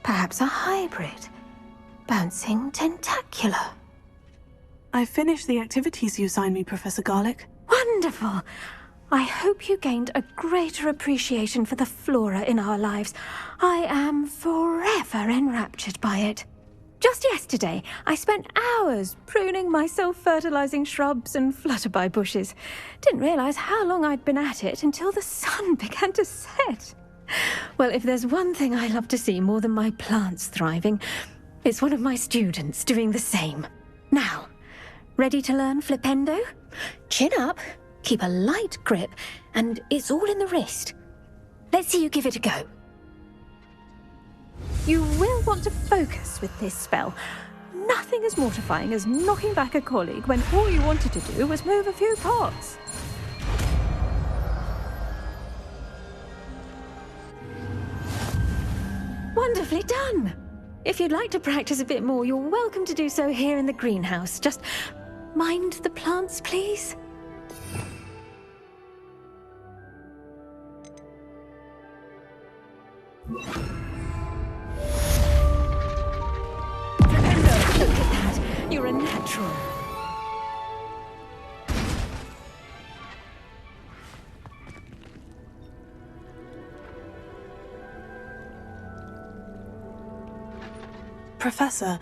Perhaps a hybrid. Bouncing tentacular. I finished the activities you assigned me, Professor Garlick. Wonderful! I hope you gained a greater appreciation for the flora in our lives. I am forever enraptured by it. Just yesterday, I spent hours pruning my self-fertilizing shrubs and flutterby bushes. Didn't realize how long I'd been at it until the sun began to set. Well, if there's one thing I love to see more than my plants thriving, it's one of my students doing the same. Now, ready to learn Flipendo? Chin up, keep a light grip, and it's all in the wrist. Let's see you give it a go. You will want to focus with this spell. Nothing as mortifying as knocking back a colleague when all you wanted to do was move a few pots. Wonderfully done! If you'd like to practice a bit more, you're welcome to do so here in the greenhouse. Just mind the plants, please. Look at that! You're a natural. Professor,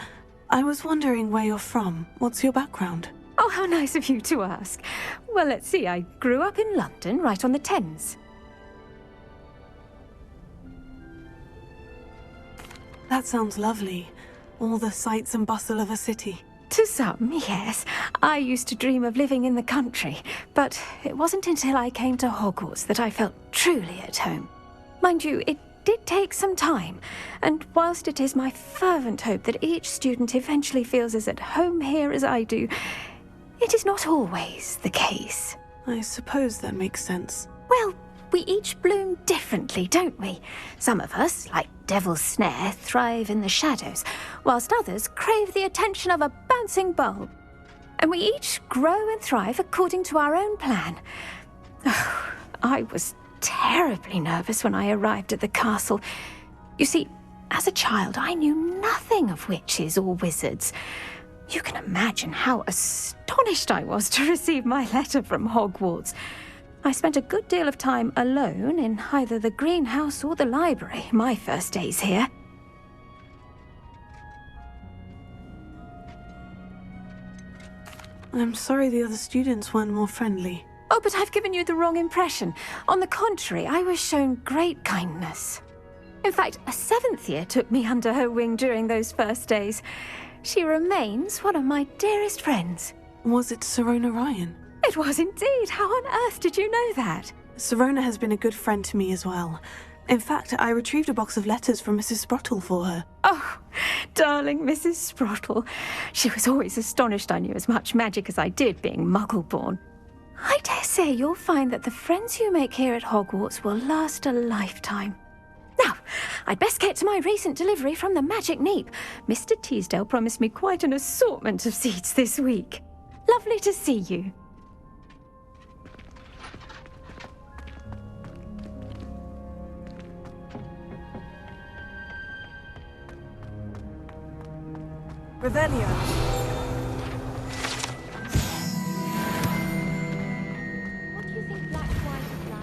I was wondering where you're from. What's your background? Oh, how nice of you to ask. Well, let's see. I grew up in London, right on the Thames. That sounds lovely. All the sights and bustle of a city. To some, yes. I used to dream of living in the country, but it wasn't until I came to Hogwarts that I felt truly at home. Mind you, it did take some time, and whilst it is my fervent hope that each student eventually feels as at home here as I do, it is not always the case. I suppose that makes sense. Well, we each bloom differently, don't we? Some of us, like Devil's Snare, thrive in the shadows, whilst others crave the attention of a bouncing bulb. And we each grow and thrive according to our own plan. Oh, I was terribly nervous when I arrived at the castle. You see, as a child, I knew nothing of witches or wizards. You can imagine how astonished I was to receive my letter from Hogwarts. I spent a good deal of time alone in either the greenhouse or the library my first days here. I'm sorry the other students weren't more friendly. Oh, but I've given you the wrong impression. On the contrary, I was shown great kindness. In fact, a 7th year took me under her wing during those first days. She remains one of my dearest friends. Was it Sirona Ryan? It was indeed. How on earth did you know that? Sirona has been a good friend to me as well. In fact, I retrieved a box of letters from Mrs. Sprottle for her. Oh, darling Mrs. Sprottle. She was always astonished I knew as much magic as I did, being Muggle-born. I dare say you'll find that the friends you make here at Hogwarts will last a lifetime. Now, I'd best get to my recent delivery from the Magic Neep. Mr. Teasdale promised me quite an assortment of seeds this week. Lovely to see you. Revelio. What do you think black wine is like?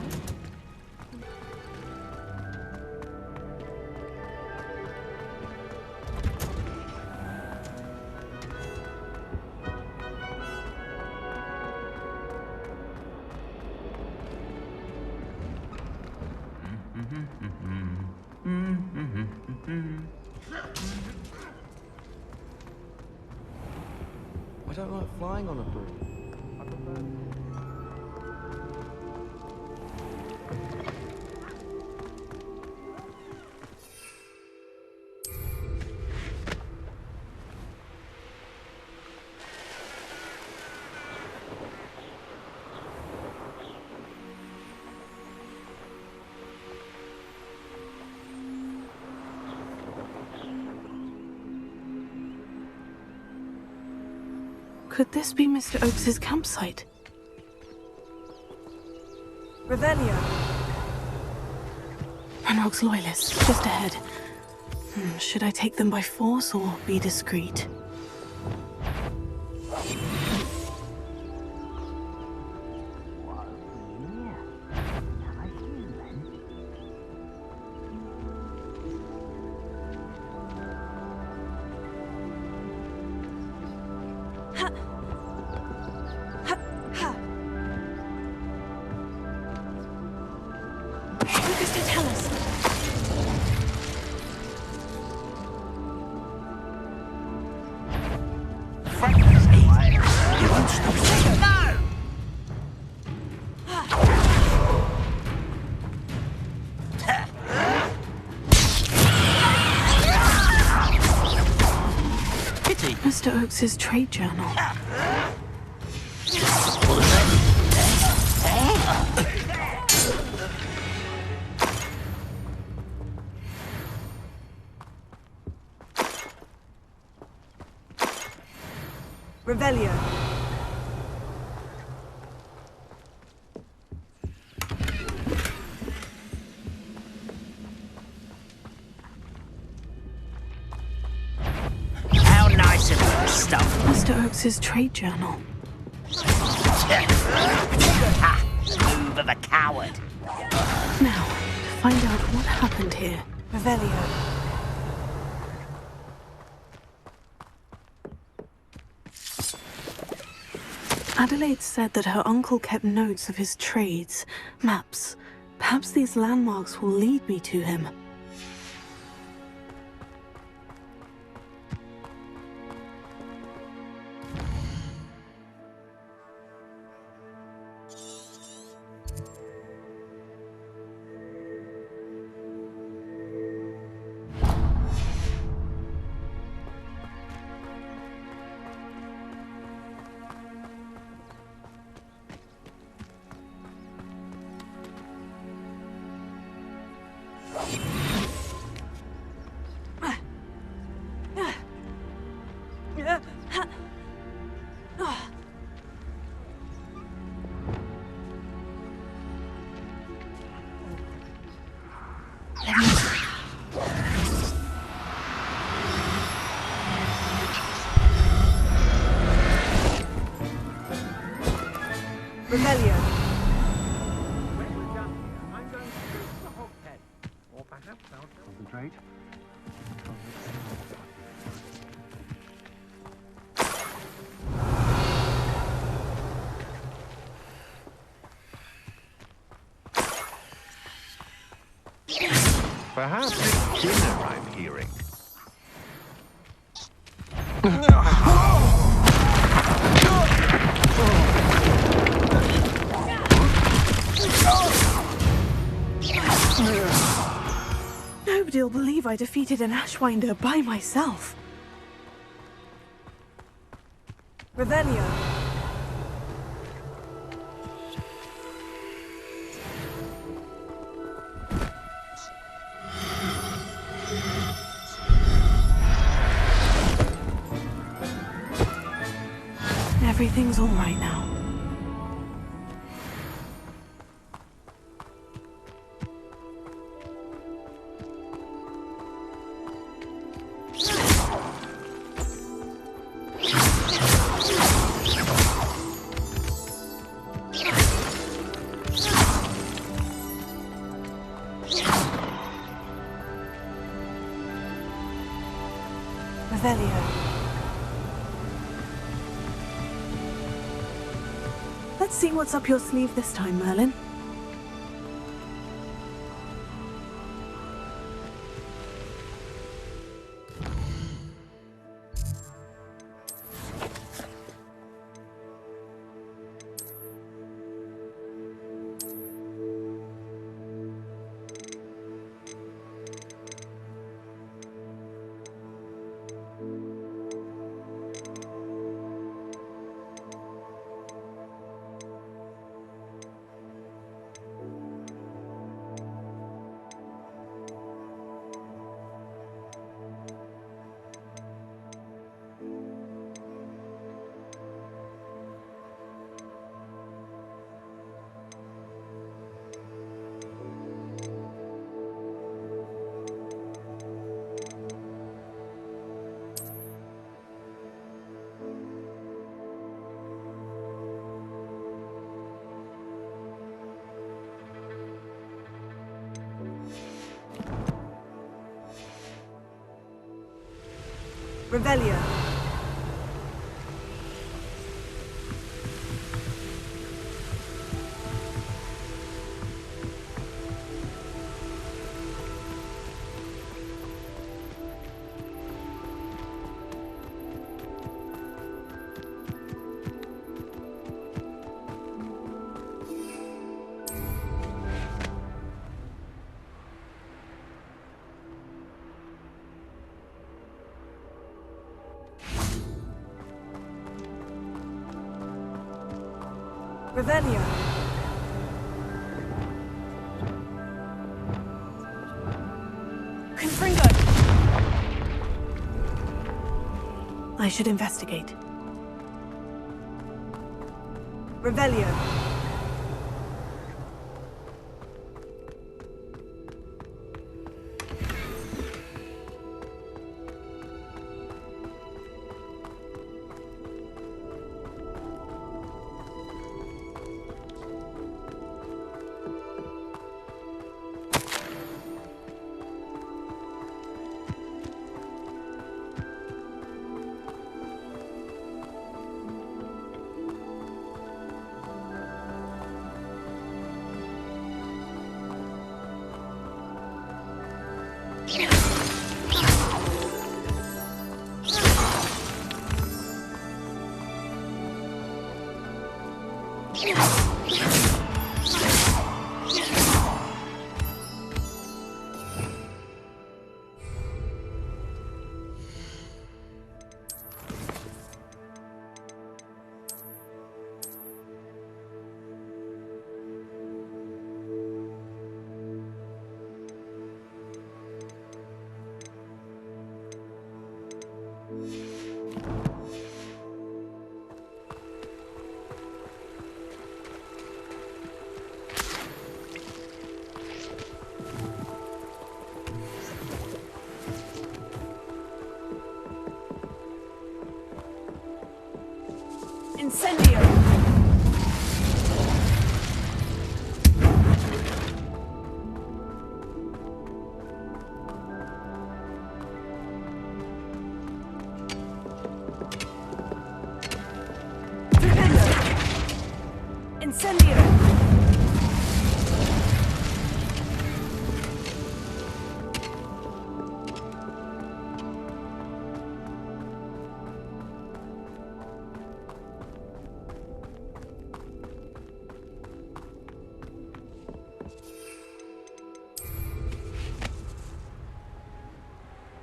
I don't like flying on a broom. Could this be Mr. Oakes's campsite? Revelio. Ranrock's loyalists, just ahead. Should I take them by force or be discreet? Mr. Oakes's trade journal. Revelio. How nice of you, stuff. Mr. Oakes's trade journal. Ha! The move of a coward. Now, to find out what happened here. Revelio. Adelaide said that her uncle kept notes of his trades, maps. Perhaps these landmarks will lead me to him. Revelio. I'm going to go to the Hoghead. Or perhaps I'll concentrate. Perhaps it's dinner I'm hearing. Nobody'll believe I defeated an Ashwinder by myself. Revelio. Everything's all right now. Revelio. Let's see what's up your sleeve this time, Merlin. Revelio. Revelio. Confringo. I should investigate. Revelio. Incendio. Incendio.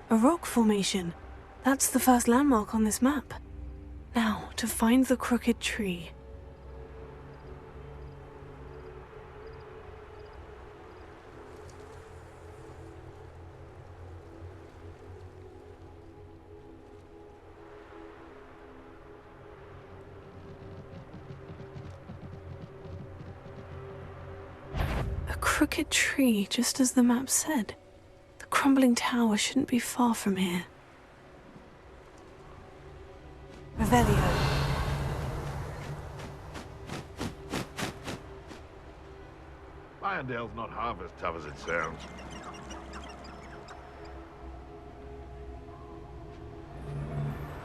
A rock formation. That's the first landmark on this map. Now, to find the crooked tree. A crooked tree, just as the map said. The crumbling tower shouldn't be far from here. Revelio. Irondale's not half as tough as it sounds.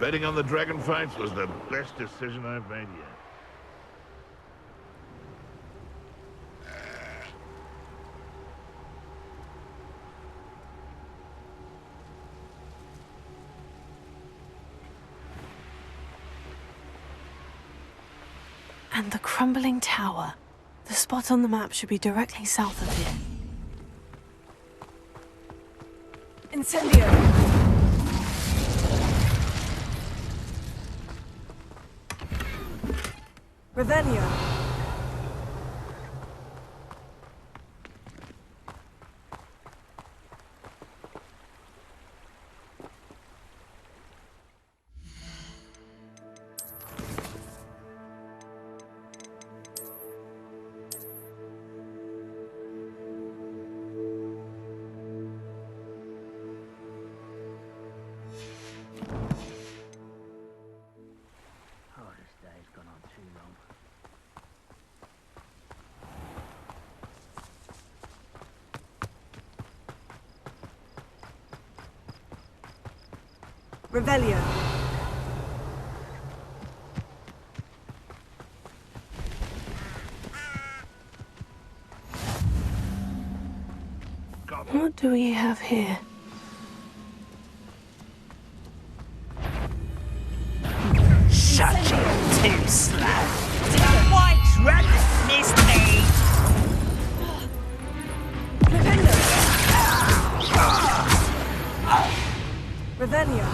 Betting on the dragon fights was the best decision I've made yet. And the crumbling tower. The spot on the map should be directly south of here. Incendio. Revelio. Oh, this day's gone on too long. Revelio. What do we have here? Such too slow. White's run missed me. Revelio.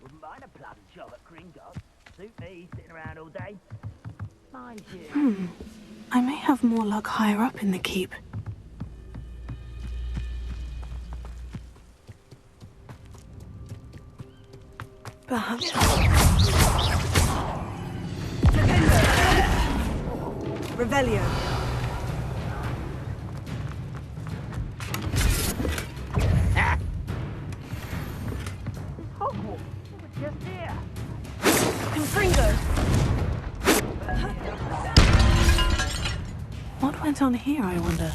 Wouldn't mind a bloody job at Gringotts. Suit me sitting around all day. Mind you. I may have more luck higher up in the keep. Perhaps. Revelio. Hogwarts. It was just here. Confringo. What went on here, I wonder?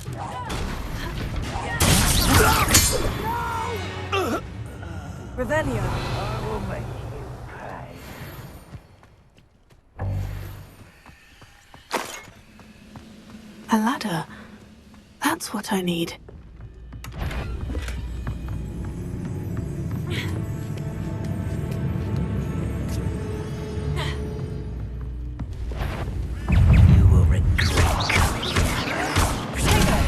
Revelio. I will make you pay. A ladder. That's what I need. You will regret coming here.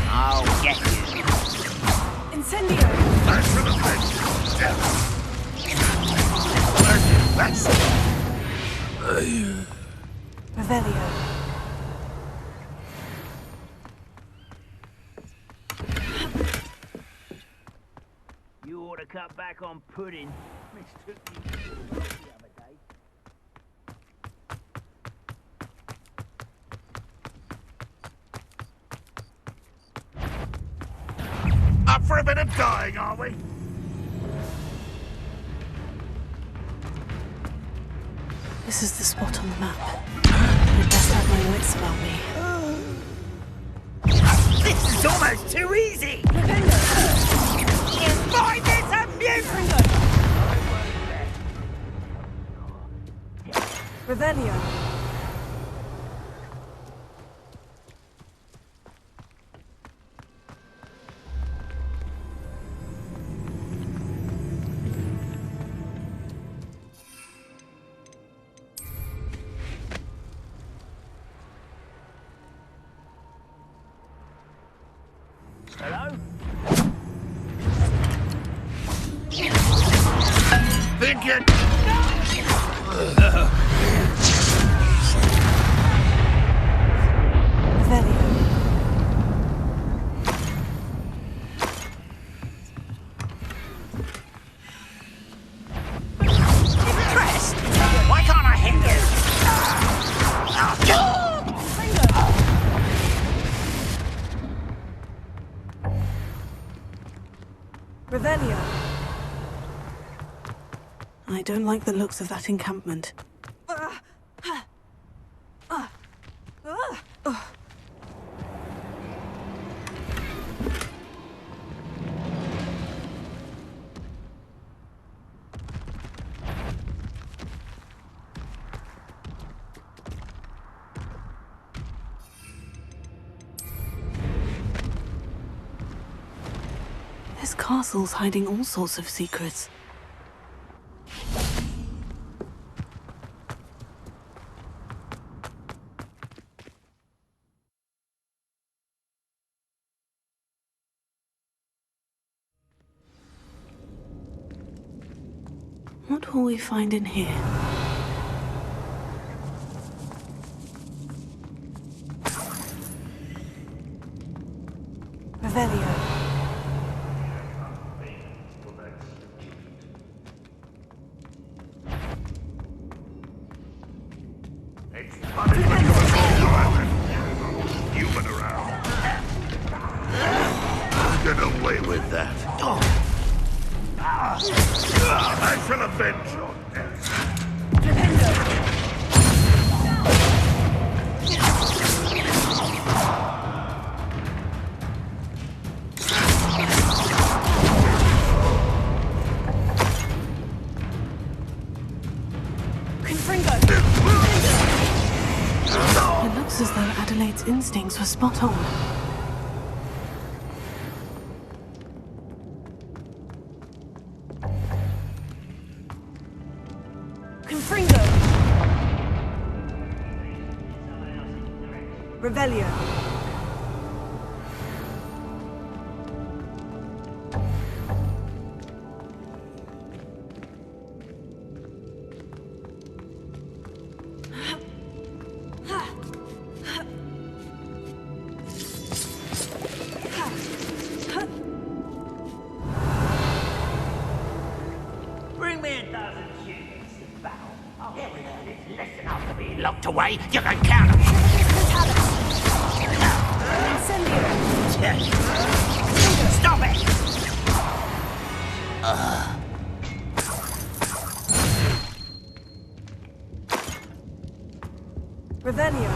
I'll get you. Incendio. Back for the bench. That's Revelio. You ought to cut back on pudding. Mistook me for the other day. up for a bit of dying, are we? This is the spot on the map. I'd best have my wits about me. This is almost too easy! You find this amusement! Revelio. Hello? Thinking. Revelio. Impressed? Why can't I hit you? Revelio. I don't like the looks of that encampment. This castle's hiding all sorts of secrets. What will we find in here? Revelio. Human around. Get away with that. I shall avenge your death. instincts were spot on. Confringo. Revelio. Bring me a dozen shooters in battle. I'll get rid of this lesson after being locked away. You can count them. Incendio. Stop it! Revelio.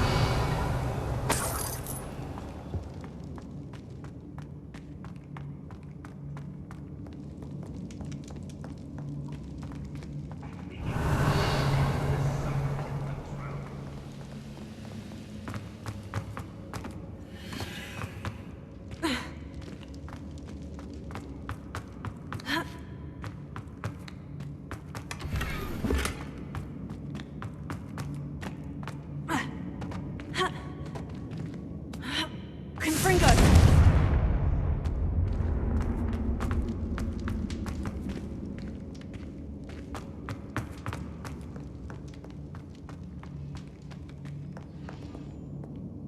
Confringo.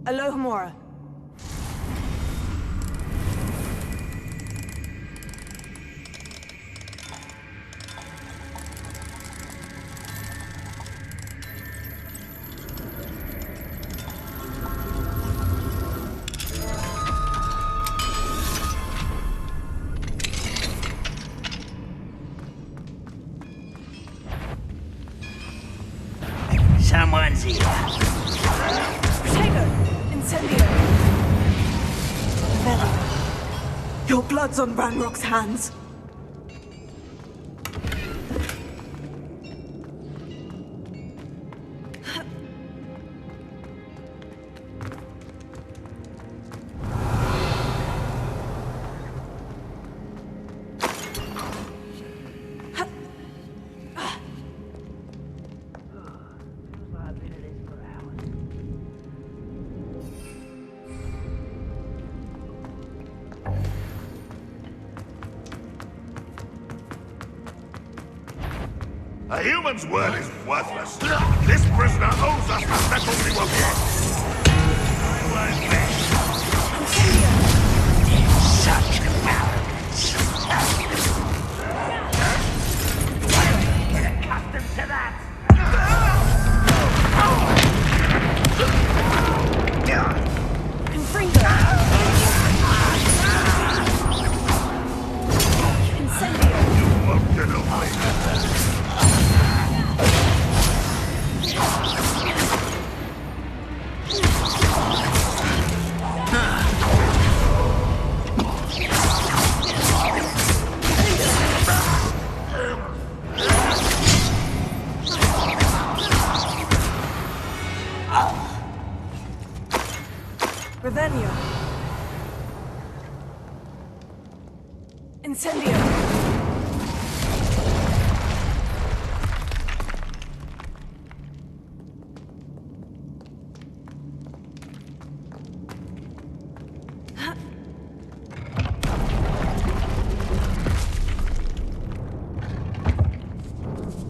Alohomora. Someone's here. Protego. Incendio. Revelio. Your blood's on Ranrock's hands. A human's word is worthless. This prisoner owes us the metal we were brought. I won't bet. Such arrogance. Get accustomed to that. Confringo. Incendio. You won't get away. Revelio. Incendio.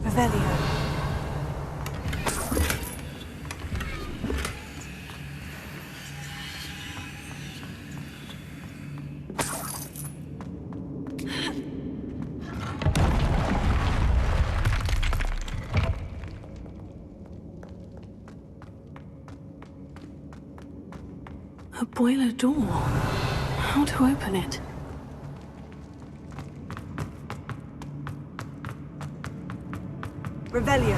Revelio. A boiler door. How to open it? Revelio.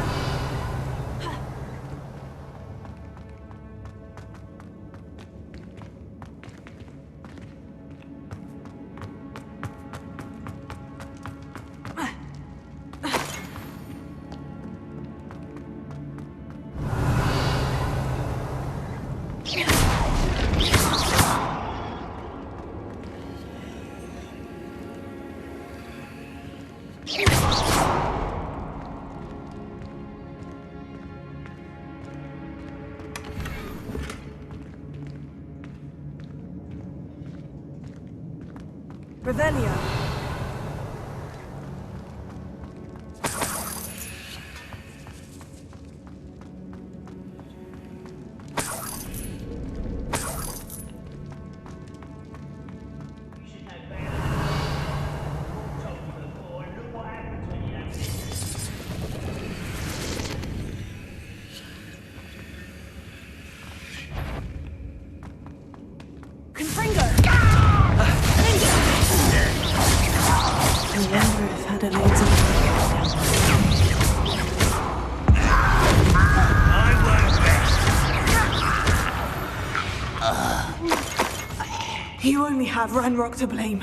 Revelio. You only have Ranrock to blame.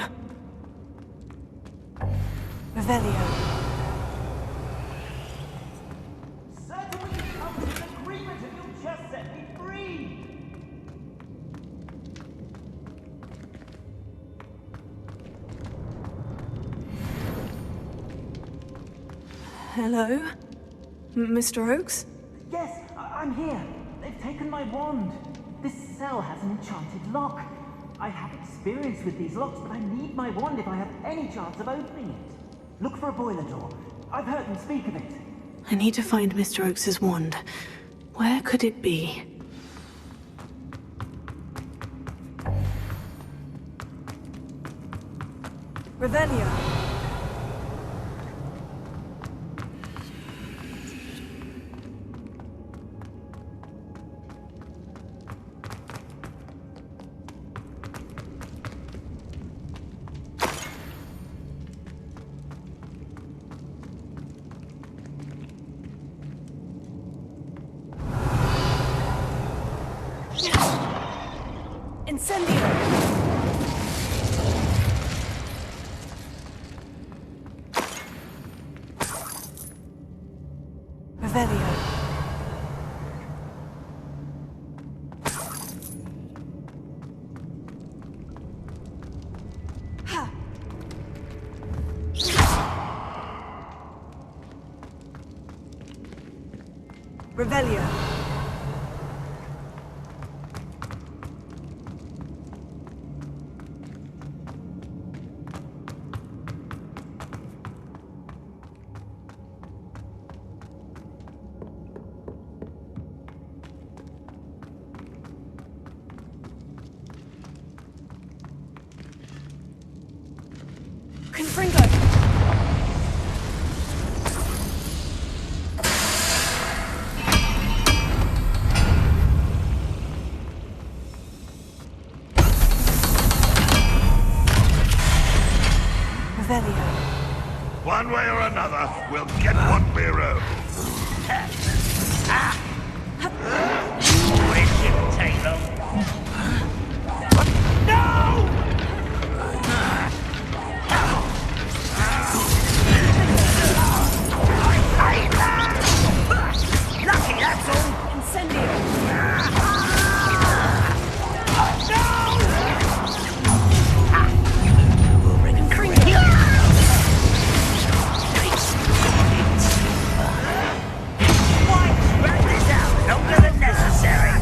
Revelio. Certainly you come to an agreement if you'll just set me free! Hello? Mr. Oakes? Yes, I'm here. They've taken my wand. This cell has an enchanted lock. I have experience with these locks, but I need my wand if I have any chance of opening it. Look for a boiler door. I've heard them speak of it. I need to find Mr. Oakes' wand. Where could it be? Revelio. Incendio! Revelio. Ha! Revelio. Confringo! Revelio. One way or another, we'll get what we're owed. It shouldn't take long. Lucky, that's all! Incendio! Spread this out longer than necessary!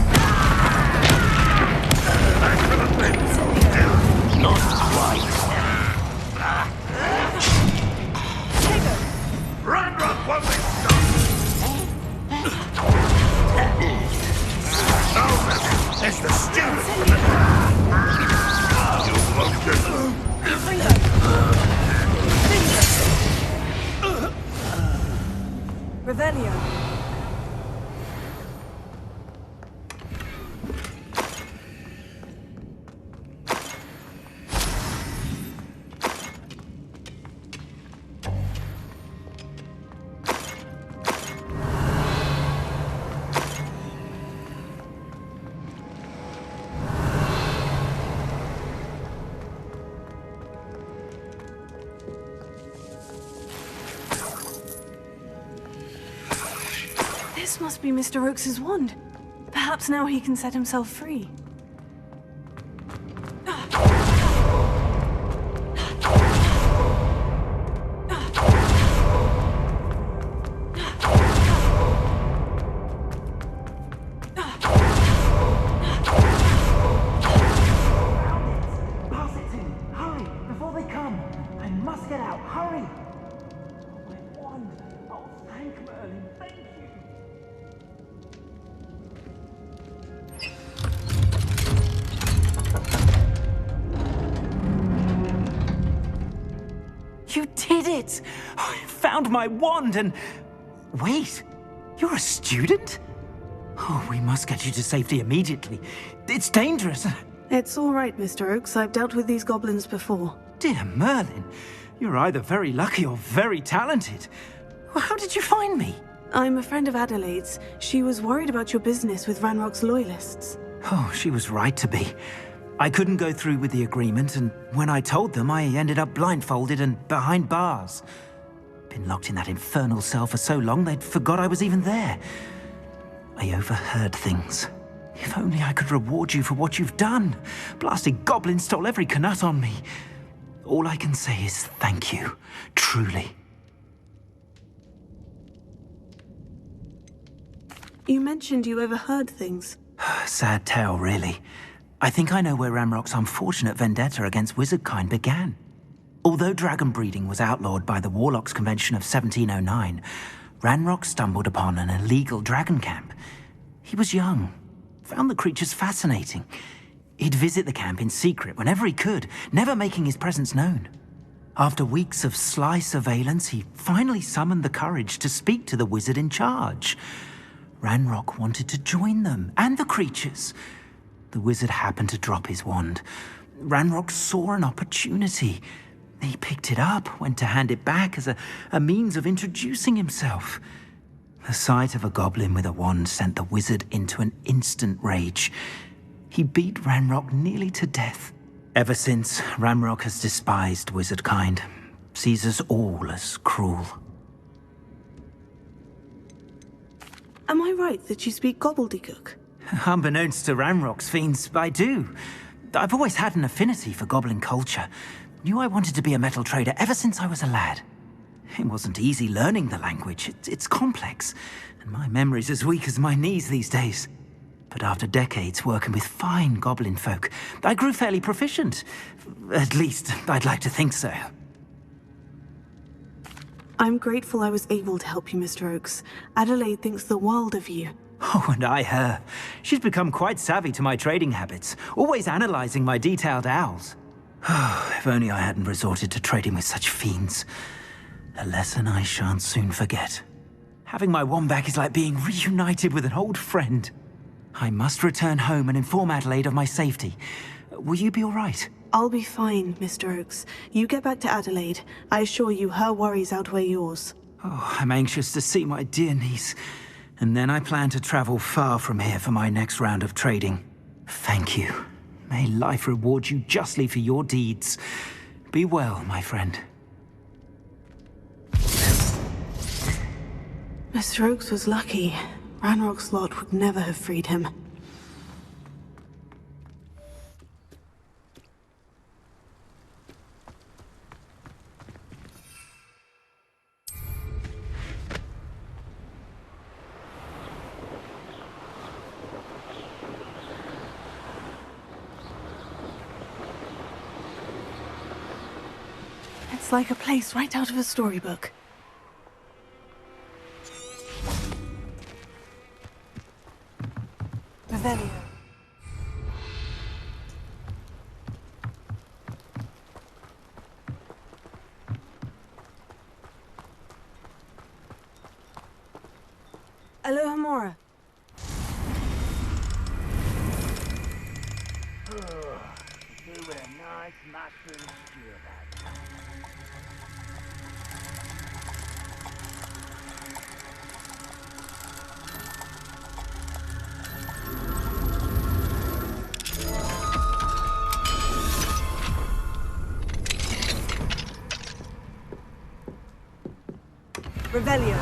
Not quite. Ranrock won't be stopped! No, it's the student from the... You won't get... Revelio. This must be Mr. Oakes' wand. Perhaps now he can set himself free. Pass it to him. Hurry, before they come. You did it! I found my wand and... Wait, you're a student? Oh, we must get you to safety immediately. It's dangerous. It's all right, Mr. Oakes. I've dealt with these goblins before. Dear Merlin, you're either very lucky or very talented. Well, how did you find me? I'm a friend of Adelaide's. She was worried about your business with Ranrock's loyalists. Oh, she was right to be. I couldn't go through with the agreement, and when I told them, I ended up blindfolded and behind bars. Been locked in that infernal cell for so long, they'd forgot I was even there. I overheard things. If only I could reward you for what you've done. Blasted goblin stole every knut on me. All I can say is thank you, truly. You mentioned you overheard things. Sad tale, really. I think I know where Ranrock's unfortunate vendetta against wizardkind began. Although dragon breeding was outlawed by the Warlocks Convention of 1709, Ranrock stumbled upon an illegal dragon camp. He was young, found the creatures fascinating. He'd visit the camp in secret whenever he could, never making his presence known. After weeks of sly surveillance, he finally summoned the courage to speak to the wizard in charge. Ranrock wanted to join them, and the creatures. The wizard happened to drop his wand. Ranrock saw an opportunity. He picked it up, went to hand it back as a means of introducing himself. The sight of a goblin with a wand sent the wizard into an instant rage. He beat Ranrock nearly to death. Ever since, Ranrock has despised wizardkind, sees us all as cruel. Am I right that you speak gobbledygook? Unbeknownst to Ranrock's fiends, I do. I've always had an affinity for goblin culture. Knew I wanted to be a metal trader ever since I was a lad. It wasn't easy learning the language. It's complex, and my memory's as weak as my knees these days. But after decades working with fine goblin folk, I grew fairly proficient. At least, I'd like to think so. I'm grateful I was able to help you, Mr. Oakes. Adelaide thinks the world of you. Oh, and I her. She's become quite savvy to my trading habits, always analyzing my detailed owls. If only I hadn't resorted to trading with such fiends. A lesson I shan't soon forget. Having my wand back is like being reunited with an old friend. I must return home and inform Adelaide of my safety. Will you be all right? I'll be fine, Mr. Oakes. You get back to Adelaide. I assure you her worries outweigh yours. Oh, I'm anxious to see my dear niece. And then I plan to travel far from here for my next round of trading. Thank you. May life reward you justly for your deeds. Be well, my friend. Mr. Oakes was lucky. Ranrock's lot would never have freed him. It's like a place right out of a storybook. Revelio. Aloha Mora. Doing a nice mushroom stew that time. Revelio.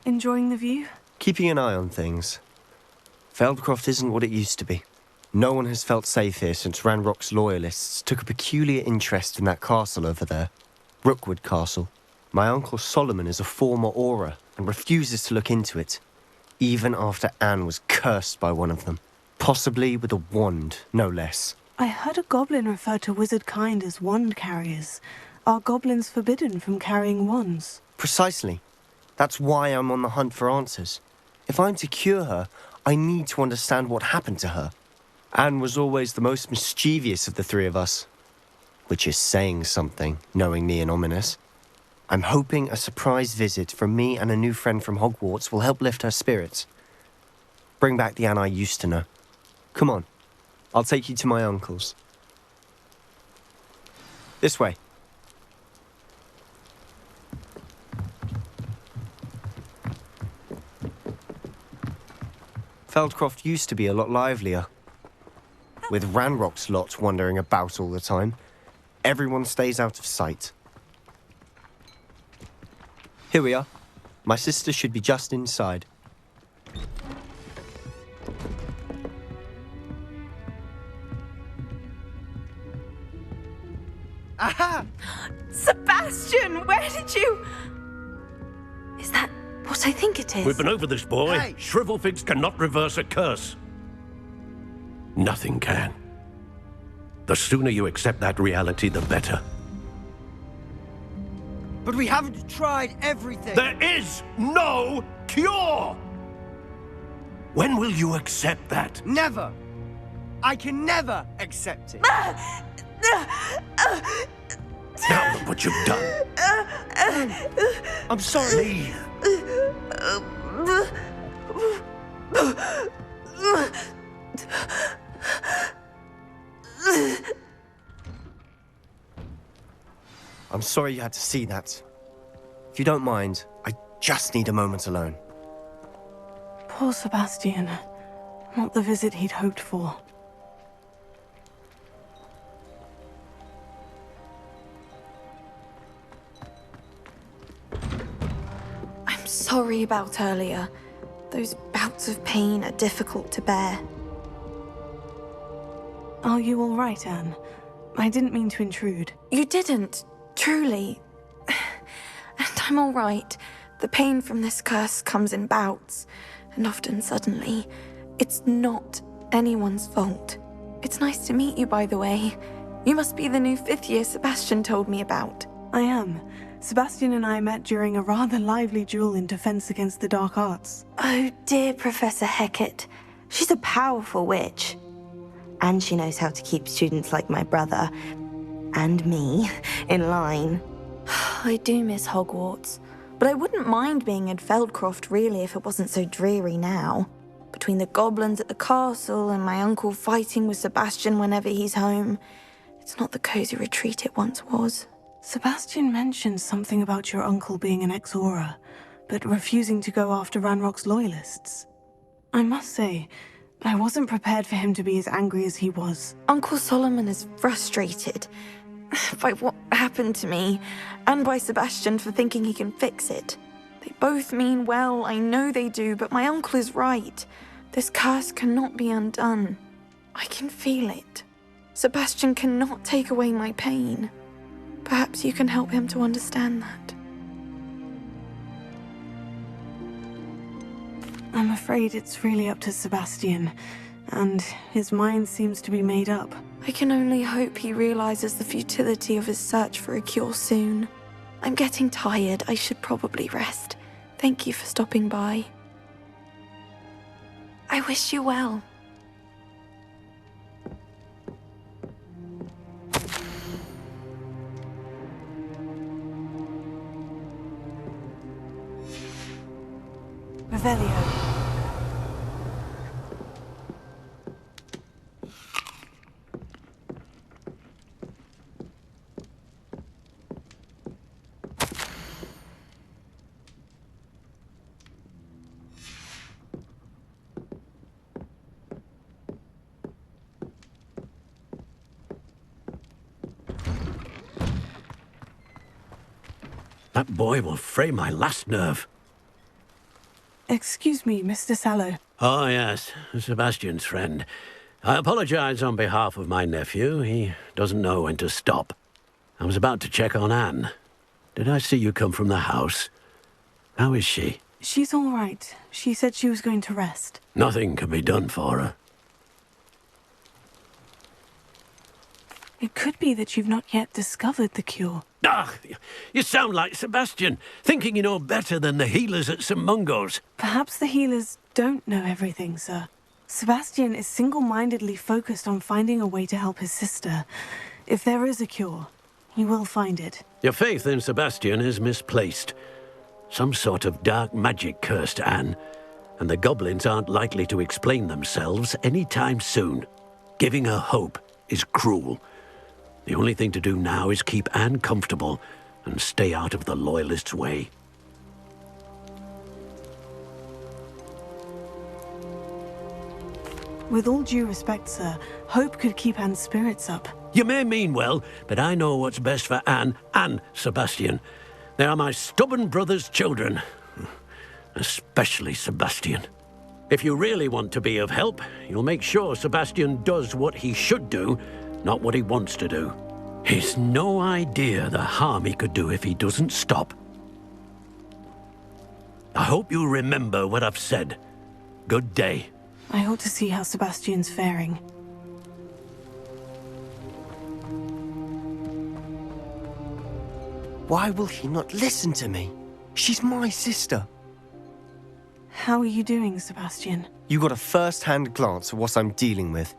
Enjoying the view? Keeping an eye on things. Feldcroft isn't what it used to be. No one has felt safe here since Ranrock's loyalists took a peculiar interest in that castle over there. Rookwood Castle. My uncle Solomon is a former Auror and refuses to look into it, even after Anne was cursed by one of them. Possibly with a wand, no less. I heard a goblin refer to wizardkind as wand carriers. Are goblins forbidden from carrying wands? Precisely. That's why I'm on the hunt for answers. If I'm to cure her, I need to understand what happened to her. Anne was always the most mischievous of the three of us. Which is saying something, knowing me and Ominous. I'm hoping a surprise visit from me and a new friend from Hogwarts will help lift her spirits. Bring back the Anne I used to know. Come on, I'll take you to my uncle's. This way. Feldcroft used to be a lot livelier. With Ranrock's lot wandering about all the time, everyone stays out of sight. Here we are. My sister should be just inside. Aha! Sebastian, where did you... Is that what I think it is? We've been over this, boy. Hey. Shrivelfigs cannot reverse a curse. Nothing can. The sooner you accept that reality, the better. But we haven't tried everything. There is no cure! When will you accept that? Never. I can never accept it. Now look what you've done. I'm sorry. Leave. I'm sorry you had to see that. If you don't mind, I just need a moment alone. Poor Sebastian. Not the visit he'd hoped for. I'm sorry about earlier. Those bouts of pain are difficult to bear. Are you all right, Anne? I didn't mean to intrude. You didn't, truly. And I'm all right. The pain from this curse comes in bouts, and often suddenly. It's not anyone's fault. It's nice to meet you, by the way. You must be the new 5th year Sebastian told me about. I am. Sebastian and I met during a rather lively duel in defense against the dark arts. Oh dear, Professor Hecat. She's a powerful witch. And she knows how to keep students like my brother, and me, in line. I do miss Hogwarts, but I wouldn't mind being in Feldcroft really if it wasn't so dreary now. Between the goblins at the castle and my uncle fighting with Sebastian whenever he's home, it's not the cozy retreat it once was. Sebastian mentioned something about your uncle being an ex-Auror, but refusing to go after Ranrock's loyalists. I must say, I wasn't prepared for him to be as angry as he was. Uncle Solomon is frustrated by what happened to me, and by Sebastian for thinking he can fix it. They both mean well, I know they do, but my uncle is right. This curse cannot be undone. I can feel it. Sebastian cannot take away my pain. Perhaps you can help him to understand that. I'm afraid it's really up to Sebastian, and his mind seems to be made up. I can only hope he realizes the futility of his search for a cure soon. I'm getting tired. I should probably rest. Thank you for stopping by. I wish you well. Revelio. That boy will fray my last nerve. Excuse me, Mr. Sallow. Oh, yes, Sebastian's friend. I apologize on behalf of my nephew. He doesn't know when to stop. I was about to check on Anne. Did I see you come from the house? How is she? She's all right. She said she was going to rest. Nothing can be done for her. It could be that you've not yet discovered the cure. Ah, you sound like Sebastian, thinking you know better than the healers at St. Mungo's. Perhaps the healers don't know everything, sir. Sebastian is single-mindedly focused on finding a way to help his sister. If there is a cure, he will find it. Your faith in Sebastian is misplaced. Some sort of dark magic cursed Anne, and the goblins aren't likely to explain themselves anytime soon. Giving her hope is cruel. The only thing to do now is keep Anne comfortable and stay out of the Loyalists' way. With all due respect, sir, hope could keep Anne's spirits up. You may mean well, but I know what's best for Anne and Sebastian. They are my stubborn brother's children. Especially Sebastian. If you really want to be of help, you'll make sure Sebastian does what he should do, not what he wants to do. He's no idea the harm he could do if he doesn't stop. I hope you remember what I've said. Good day. I ought to see how Sebastian's faring. Why will he not listen to me? She's my sister. How are you doing, Sebastian? You got a first-hand glance at what I'm dealing with.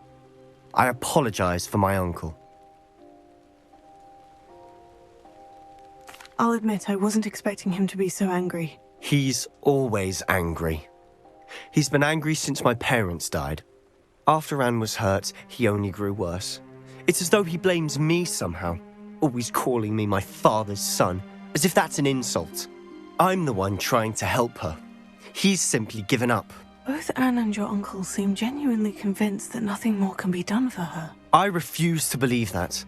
I apologize for my uncle. I'll admit I wasn't expecting him to be so angry. He's always angry. He's been angry since my parents died. After Anne was hurt, he only grew worse. It's as though he blames me somehow, always calling me my father's son, as if that's an insult. I'm the one trying to help her. He's simply given up. Both Anne and your uncle seem genuinely convinced that nothing more can be done for her. I refuse to believe that.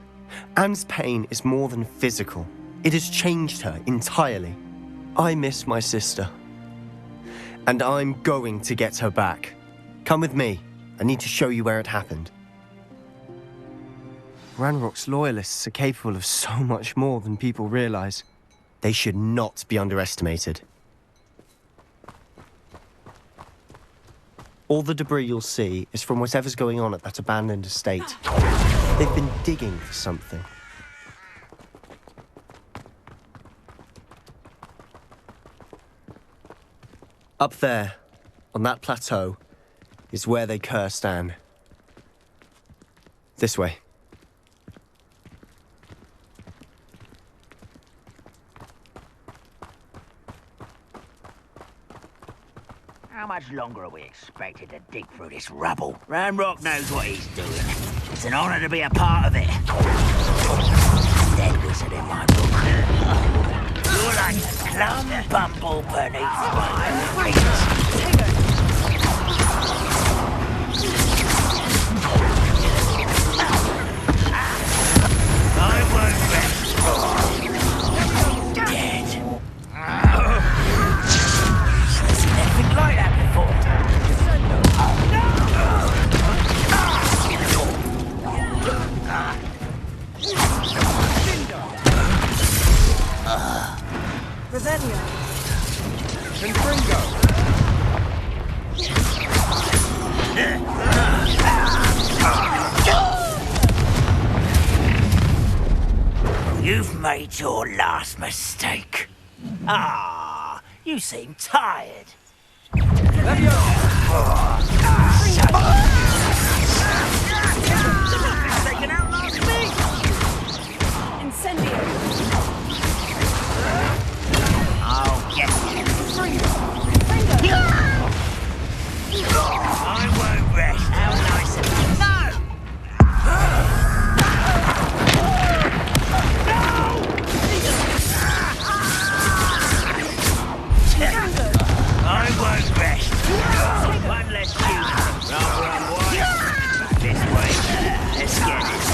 Anne's pain is more than physical. It has changed her entirely. I miss my sister. And I'm going to get her back. Come with me. I need to show you where it happened. Ranrock's Loyalists are capable of so much more than people realize. They should not be underestimated. All the debris you'll see is from whatever's going on at that abandoned estate. They've been digging for something. Up there, on that plateau, is where they cursed Anne. This way. How much longer are we expected to dig through this rubble? Ranrock knows what he's doing. It's an honor to be a part of it. Dead wizard in my book. You're like a plum bumble beneath my wings. I won't rest. Dead. There's nothing like that before. Revelio. Confringo. You've made your last mistake. Ah, you seem tired. Taken out last week. Incendio. I'll get you. I won't rest. How nice of you. No! I won't rest. One less human. Rather unwise. This way. Let's get this.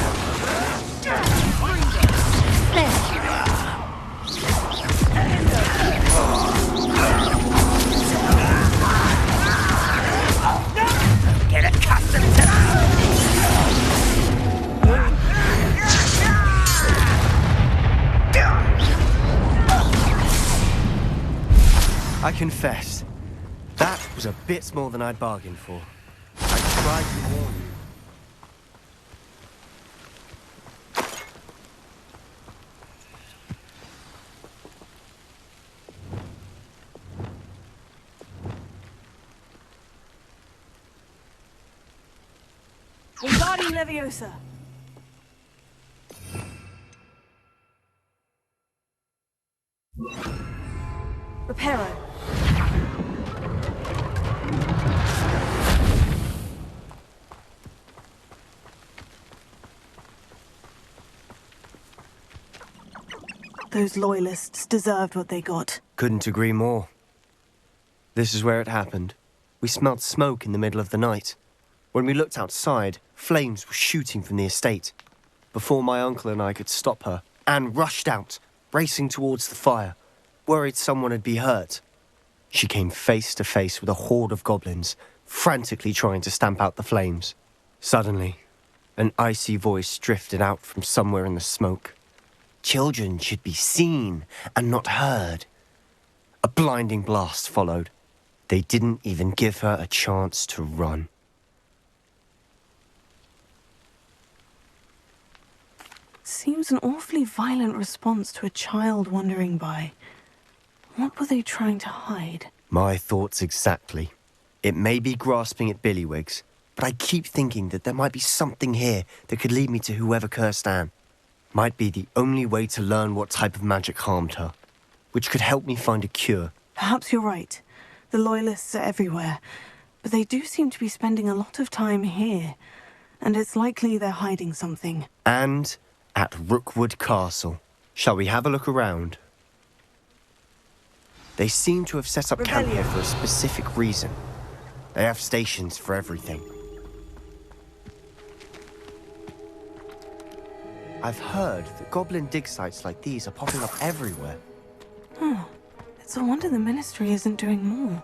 Get accustomed to that. I confess, that was a bit more than I'd bargained for. I tried to warn you. Wingardium Leviosa. Reparo. Those loyalists deserved what they got. Couldn't agree more. This is where it happened. We smelled smoke in the middle of the night. When we looked outside, flames were shooting from the estate. Before my uncle and I could stop her, Anne rushed out, racing towards the fire, worried someone had been hurt. She came face to face with a horde of goblins, frantically trying to stamp out the flames. Suddenly, an icy voice drifted out from somewhere in the smoke. Children should be seen and not heard. A blinding blast followed. They didn't even give her a chance to run. Seems an awfully violent response to a child wandering by. What were they trying to hide? My thoughts exactly. It may be grasping at billywhigs, but I keep thinking that there might be something here that could lead me to whoever cursed Anne. Might be the only way to learn what type of magic harmed her, which could help me find a cure. Perhaps you're right. The Loyalists are everywhere, but they do seem to be spending a lot of time here, and it's likely they're hiding something. And at Rookwood Castle. Shall we have a look around? They seem to have set up camp here for a specific reason. They have stations for everything. I've heard that goblin dig sites like these are popping up everywhere. Oh, it's a wonder the Ministry isn't doing more.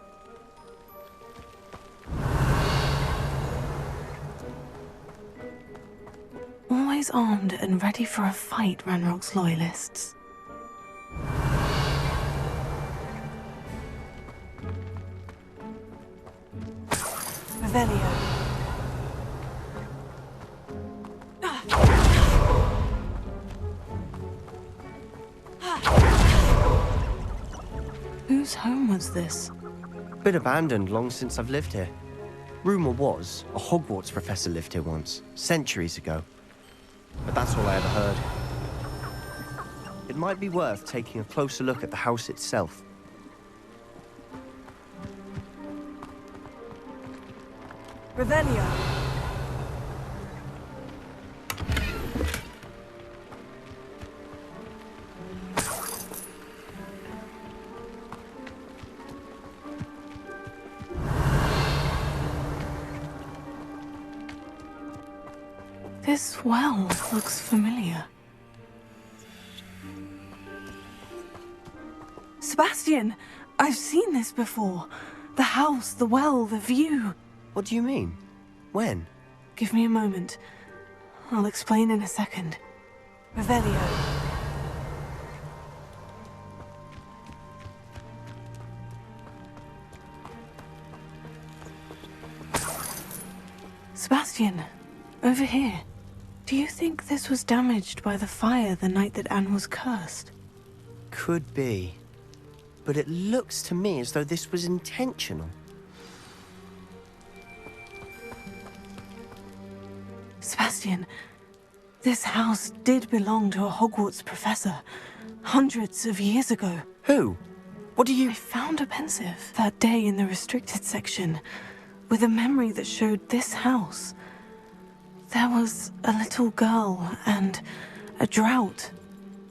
Always armed and ready for a fight, Ranrock's Loyalists. Revelio. Whose home was this? Been abandoned long since I've lived here. Rumour was, a Hogwarts professor lived here once, centuries ago. But that's all I ever heard. It might be worth taking a closer look at the house itself. Revelio. This well looks familiar. Sebastian! I've seen this before. The house, the well, the view. What do you mean? When? Give me a moment. I'll explain in a second. Revelio. Sebastian, over here. Do you think this was damaged by the fire the night that Anne was cursed? Could be. But it looks to me as though this was intentional. Sebastian, this house did belong to a Hogwarts professor, hundreds of years ago. Who? What do you... I found a pensive that day in the restricted section, with a memory that showed this house. There was a little girl and a drought.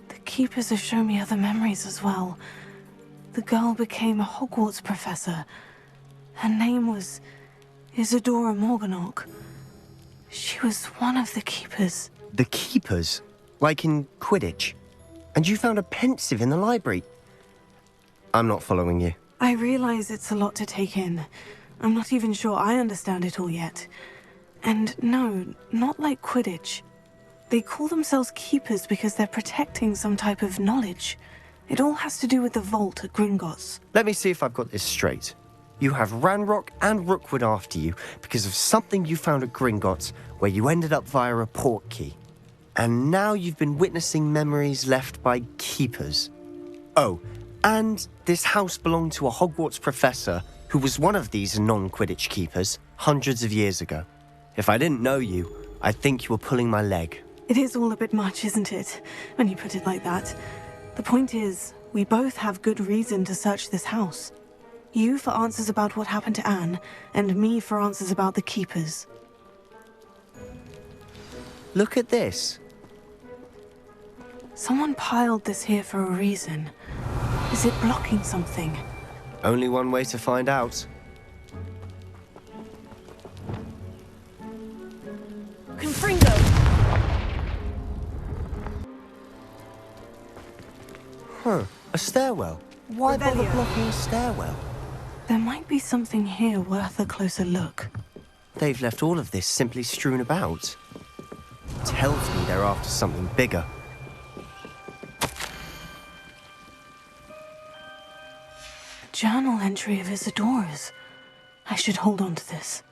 The keepers have shown me other memories as well. The girl became a Hogwarts professor. Her name was Isadora Morganach. She was one of the keepers. The keepers? Like in Quidditch? And you found a pensive in the library? I'm not following you. I realize it's a lot to take in. I'm not even sure I understand it all yet. And no, not like Quidditch. They call themselves keepers because they're protecting some type of knowledge. It all has to do with the vault at Gringotts. Let me see if I've got this straight. You have Ranrock and Rookwood after you because of something you found at Gringotts where you ended up via a portkey. And now you've been witnessing memories left by keepers. Oh, and this house belonged to a Hogwarts professor who was one of these non-Quidditch keepers hundreds of years ago. If I didn't know you, I think you were pulling my leg. It is all a bit much, isn't it, when you put it like that? The point is, we both have good reason to search this house. You for answers about what happened to Anne, and me for answers about the Keepers. Look at this. Someone piled this here for a reason. Is it blocking something? Only one way to find out. Confringo! Huh, a stairwell. Why bother blocking a stairwell? There might be something here worth a closer look. They've left all of this simply strewn about. Tells me they're after something bigger. A journal entry of Isadora's. I should hold on to this.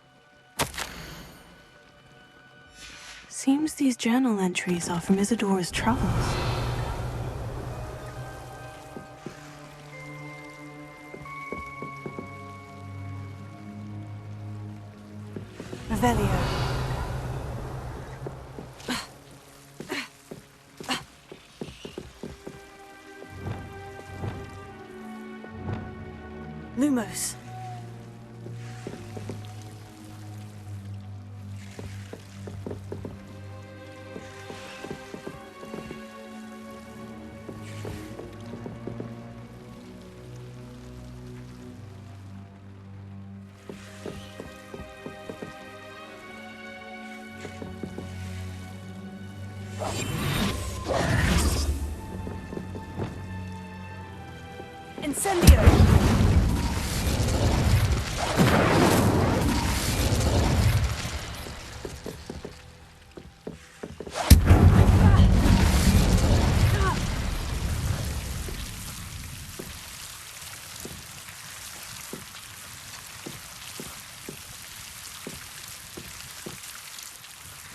Seems these journal entries are from Isadora's travels. Revelio. Lumos. Incendio!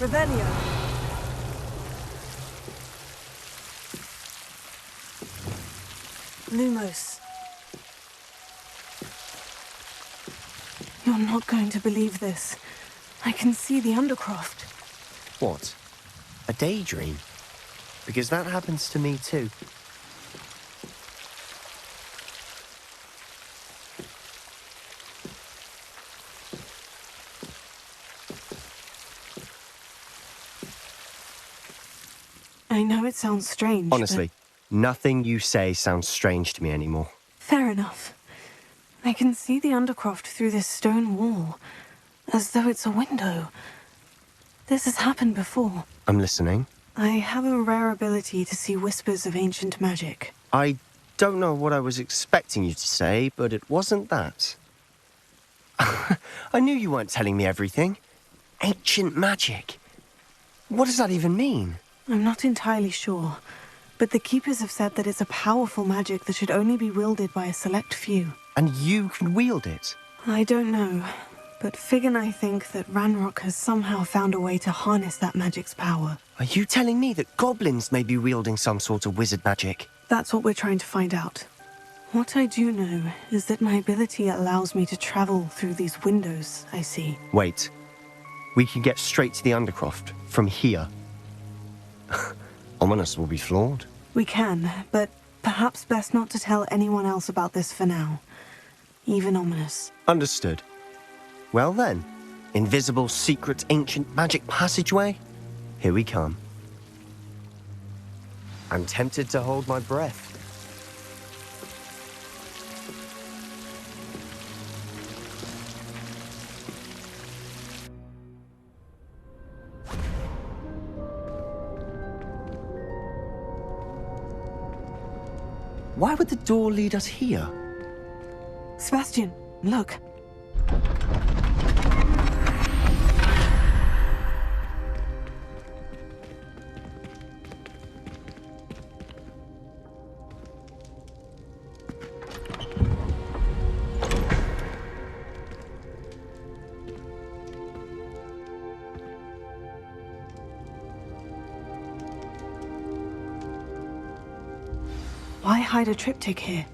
Revelio. Lumos. You're not going to believe this. I can see the Undercroft. What? A daydream? Because that happens to me too. I know it sounds strange, Honestly, nothing you say sounds strange to me anymore. Fair enough. I can see the Undercroft through this stone wall, as though it's a window. This has happened before. I'm listening. I have a rare ability to see whispers of ancient magic. I don't know what I was expecting you to say, but it wasn't that. I knew you weren't telling me everything. Ancient magic. What does that even mean? I'm not entirely sure, but the Keepers have said that it's a powerful magic that should only be wielded by a select few. And you can wield it? I don't know, but Fig and I think that Ranrock has somehow found a way to harness that magic's power. Are you telling me that goblins may be wielding some sort of wizard magic? That's what we're trying to find out. What I do know is that my ability allows me to travel through these windows I see. Wait. We can get straight to the Undercroft from here. Ominous will be flawed. We can, but perhaps best not to tell anyone else about this for now. Even Ominous. Understood. Well then, invisible, secret, ancient magic passageway? Here we come. I'm tempted to hold my breath. Why would the door lead us here? Sebastian, look. Why hide a triptych here?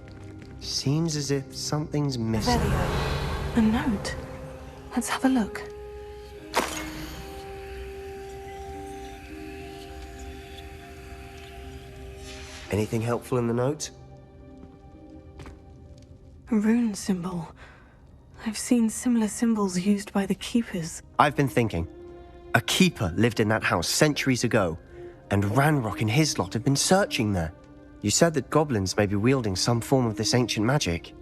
Seems as if something's missing. Revelio. A note. Let's have a look. Anything helpful in the note? A rune symbol. I've seen similar symbols used by the keepers. I've been thinking. A keeper lived in that house centuries ago, and Ranrock and his lot have been searching there. You said that goblins may be wielding some form of this ancient magic.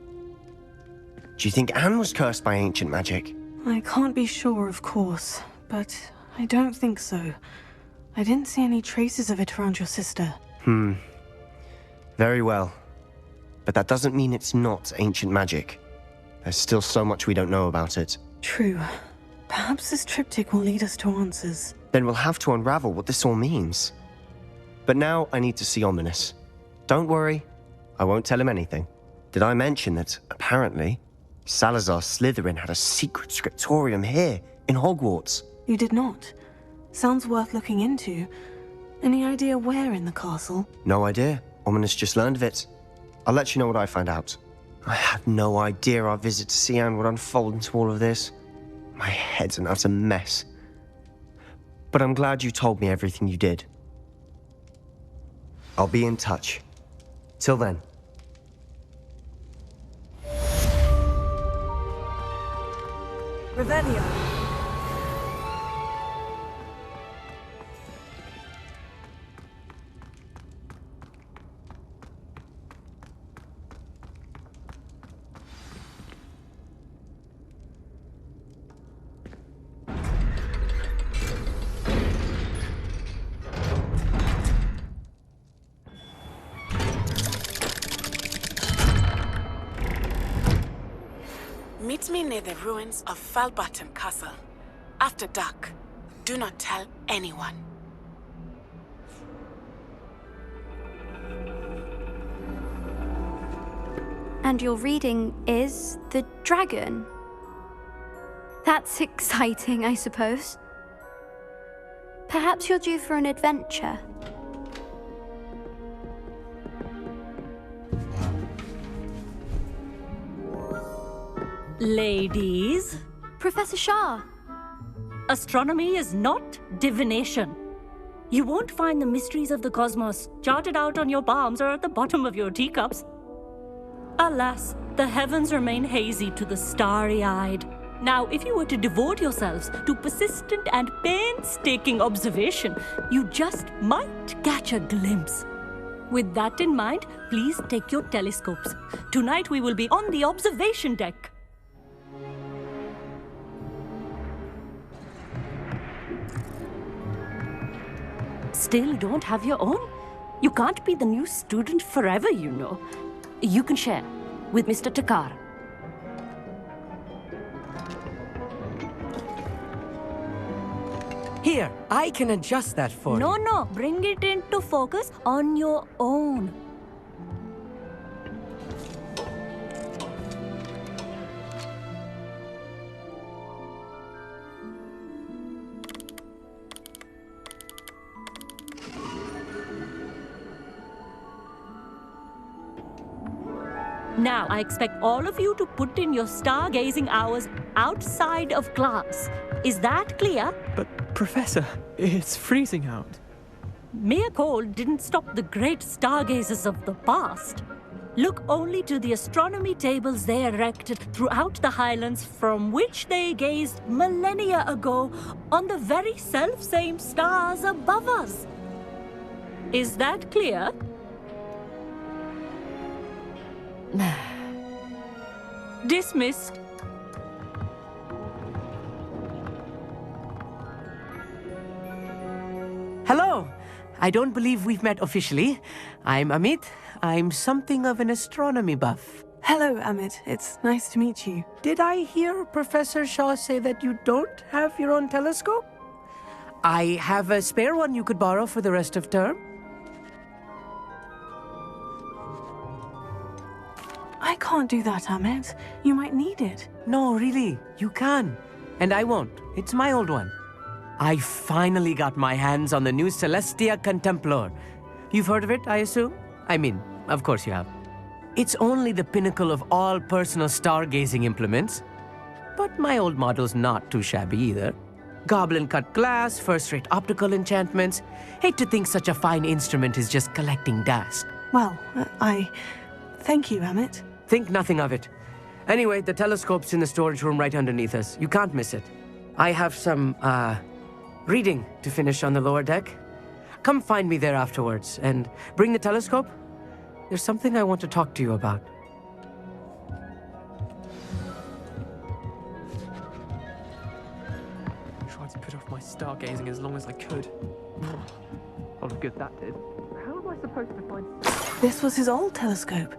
Do you think Anne was cursed by ancient magic? I can't be sure, of course, but I don't think so. I didn't see any traces of it around your sister. Very well. But that doesn't mean it's not ancient magic. There's still so much we don't know about it. True. Perhaps this triptych will lead us to answers. Then we'll have to unravel what this all means. But now I need to see Ominous. Don't worry, I won't tell him anything. Did I mention that, apparently, Salazar Slytherin had a secret scriptorium here, in Hogwarts? You did not. Sounds worth looking into. Any idea where in the castle? No idea. Ominous just learned of it. I'll let you know what I find out. I had no idea our visit to see Anne would unfold into all of this. My head's an utter mess. But I'm glad you told me everything you did. I'll be in touch. Till then. Revelio. Meet me near the ruins of Falbutton Castle. After dark. Do not tell anyone. And your reading is The Dragon? That's exciting, I suppose. Perhaps you're due for an adventure. Ladies. Professor Shah. Astronomy is not divination. You won't find the mysteries of the cosmos charted out on your palms or at the bottom of your teacups. Alas, the heavens remain hazy to the starry-eyed. Now, if you were to devote yourselves to persistent and painstaking observation, you just might catch a glimpse. With that in mind, please take your telescopes. Tonight we will be on the observation deck. Still don't have your own? You can't be the new student forever, you know. You can share with Mr. Takar. Here, I can adjust that for you. No, bring it into focus on your own. Now, I expect all of you to put in your stargazing hours outside of class. Is that clear? But, Professor, it's freezing out. Mere cold didn't stop the great stargazers of the past. Look only to the astronomy tables they erected throughout the Highlands from which they gazed millennia ago on the very self-same stars above us. Is that clear? Dismissed. Hello! I don't believe we've met officially. I'm Amit. I'm something of an astronomy buff. Hello, Amit. It's nice to meet you. Did I hear Professor Shaw say that you don't have your own telescope? I have a spare one you could borrow for the rest of term. I can't do that, Amit. You might need it. No, really, you can. And I won't. It's my old one. I finally got my hands on the new Celestia Contemplar. You've heard of it, I assume? I mean, of course you have. It's only the pinnacle of all personal stargazing implements. But my old model's not too shabby either. Goblin-cut glass, first-rate optical enchantments. Hate to think such a fine instrument is just collecting dust. Well, thank you, Amit. Think nothing of it. Anyway, the telescope's in the storage room right underneath us. You can't miss it. I have some, reading to finish on the lower deck. Come find me there afterwards, and bring the telescope. There's something I want to talk to you about. I tried to put off my stargazing as long as I could. Lot of good that did. How am I supposed to find... This was his old telescope.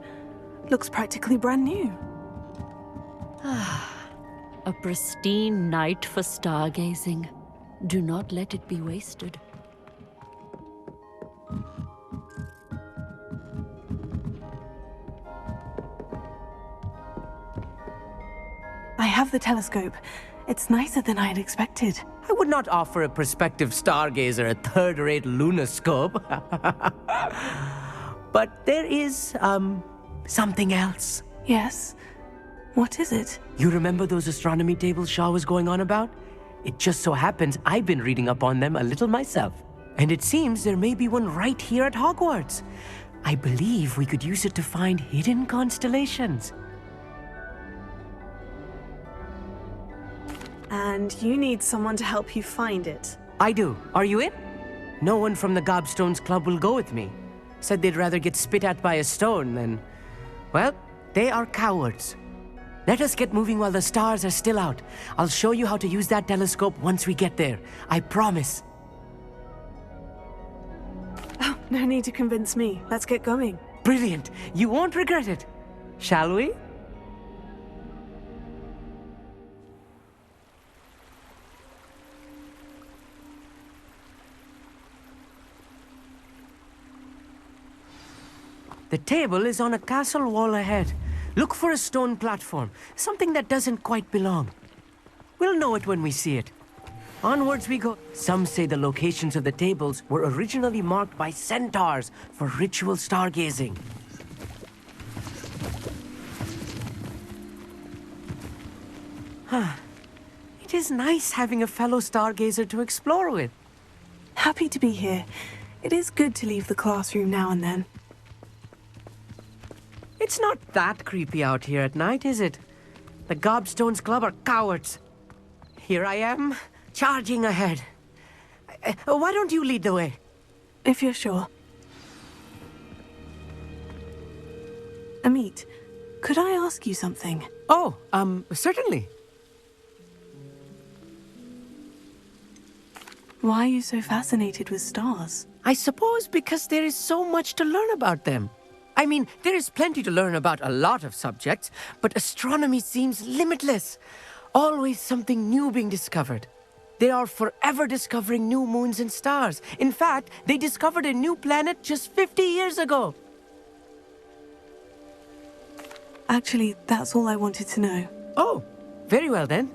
Looks practically brand new. A pristine night for stargazing. Do not let it be wasted. I have the telescope. It's nicer than I had expected. I would not offer a prospective stargazer a third-rate lunoscope. But there is, something else. Yes? What is it? You remember those astronomy tables Shaw was going on about? It just so happens I've been reading up on them a little myself. And it seems there may be one right here at Hogwarts. I believe we could use it to find hidden constellations. And you need someone to help you find it. I do. Are you in? No one from the Gobstones Club will go with me. Said they'd rather get spit at by a stone than... Well, they are cowards. Let us get moving while the stars are still out. I'll show you how to use that telescope once we get there. I promise. Oh, no need to convince me. Let's get going. Brilliant. You won't regret it. Shall we? The table is on a castle wall ahead. Look for a stone platform, something that doesn't quite belong. We'll know it when we see it. Onwards we go. Some say the locations of the tables were originally marked by centaurs for ritual stargazing. It is nice having a fellow stargazer to explore with. Happy to be here. It is good to leave the classroom now and then. It's not that creepy out here at night, is it? The Gobstones Club are cowards. Here I am, charging ahead. Why don't you lead the way? If you're sure. Amit, could I ask you something? Oh, certainly. Why are you so fascinated with stars? I suppose because there is so much to learn about them. I mean, there is plenty to learn about a lot of subjects, but astronomy seems limitless. Always something new being discovered. They are forever discovering new moons and stars. In fact, they discovered a new planet just 50 years ago. Actually, that's all I wanted to know. Oh, very well then.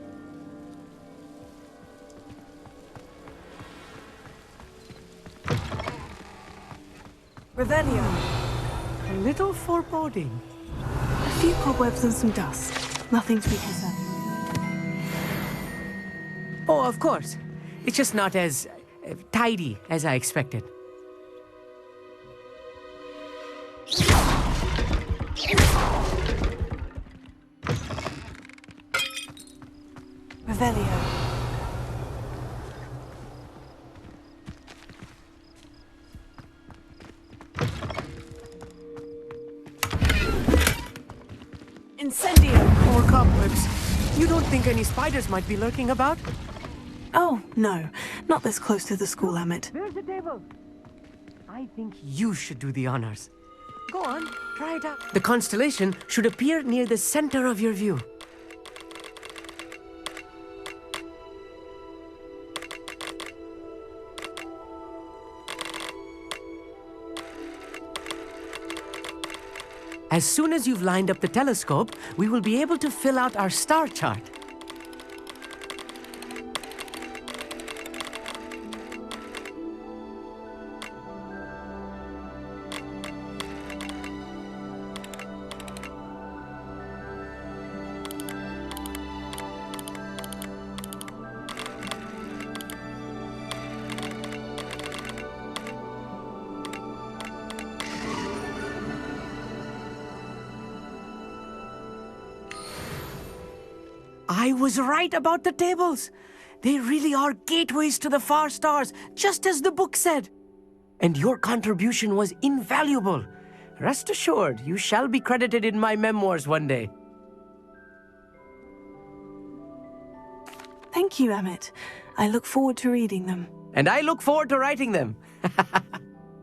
Revelio. A little foreboding. A few cobwebs and some dust. Nothing to be concerned. Oh, of course. It's just not as tidy as I expected. Revelio. Incendio! More cobwebs. You don't think any spiders might be lurking about? Oh, no. Not this close to the school, Amit. There's the table. I think you should do the honors. Go on, try it out. The constellation should appear near the center of your view. As soon as you've lined up the telescope, we will be able to fill out our star chart. I was right about the tables. They really are gateways to the far stars, just as the book said. And your contribution was invaluable. Rest assured, you shall be credited in my memoirs one day. Thank you, Emmett. I look forward to reading them. And I look forward to writing them.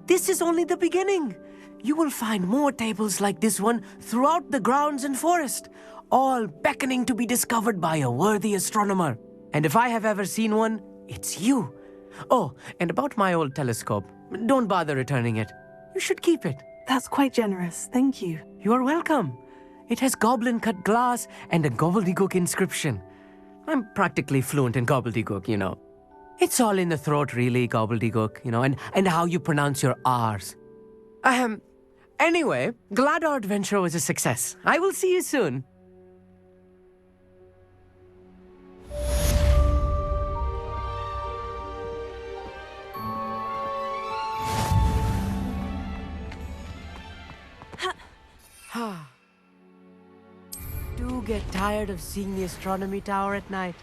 This is only the beginning. You will find more tables like this one throughout the grounds and forest, all beckoning to be discovered by a worthy astronomer. And if I have ever seen one, it's you. Oh, and about my old telescope, don't bother returning it. You should keep it. That's quite generous. Thank you. You're welcome. It has goblin-cut glass and a gobbledygook inscription. I'm practically fluent in gobbledygook, you know. It's all in the throat, really, gobbledygook, you know, and how you pronounce your R's. Anyway, glad our adventure was a success. I will see you soon. Do get tired of seeing the astronomy tower at night.